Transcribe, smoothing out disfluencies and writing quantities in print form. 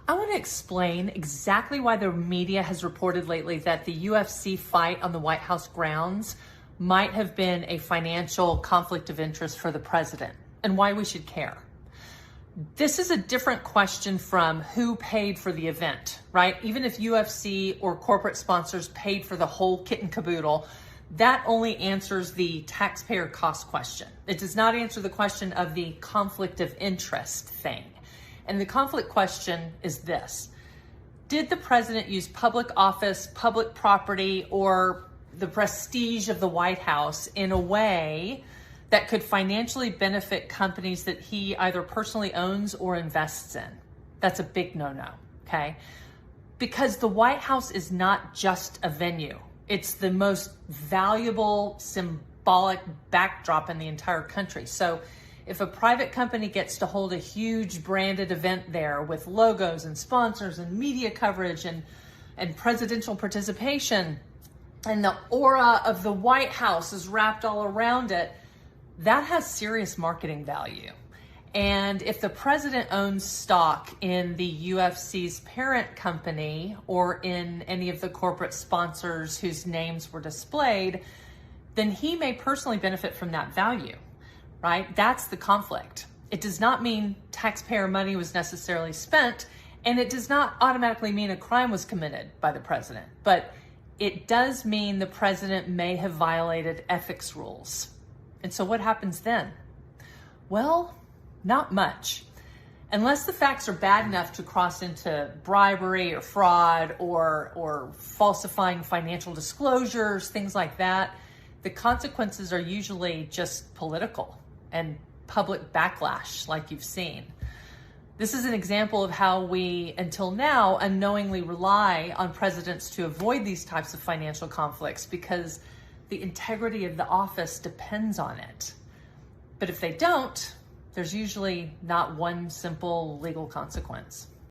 I want to explain exactly why the media has reported lately that the UFC fight on the White House grounds might have been a financial conflict of interest for the president and why we should care. This is a different question from who paid for the event, right? Even if UFC or corporate sponsors paid for the whole kit and caboodle, that only answers the taxpayer cost question. It does not answer the question of the conflict of interest thing. And the conflict question is this: did the president use public office, public property, or the prestige of the White House in a way that could financially benefit companies that he either personally owns or invests in? That's a big no-no, okay? Because the White House is not just a venue. It's the most valuable symbolic backdrop in the entire country. So if a private company gets to hold a huge branded event there with logos and sponsors and media coverage and presidential participation, and the aura of the White House is wrapped all around it, that has serious marketing value. And if the president owns stock in the UFC's parent company or in any of the corporate sponsors whose names were displayed, then he may personally benefit from that value, right? That's the conflict. It does not mean taxpayer money was necessarily spent, and it does not automatically mean a crime was committed by the president, but it does mean the president may have violated ethics rules. And so what happens then? Well, not much. Unless the facts are bad enough to cross into bribery or fraud or falsifying financial disclosures, things like that, the consequences are usually just political and public backlash like you've seen. This is an example of how we, until now, unknowingly rely on presidents to avoid these types of financial conflicts because the integrity of the office depends on it. But if they don't, there's usually not one simple legal consequence.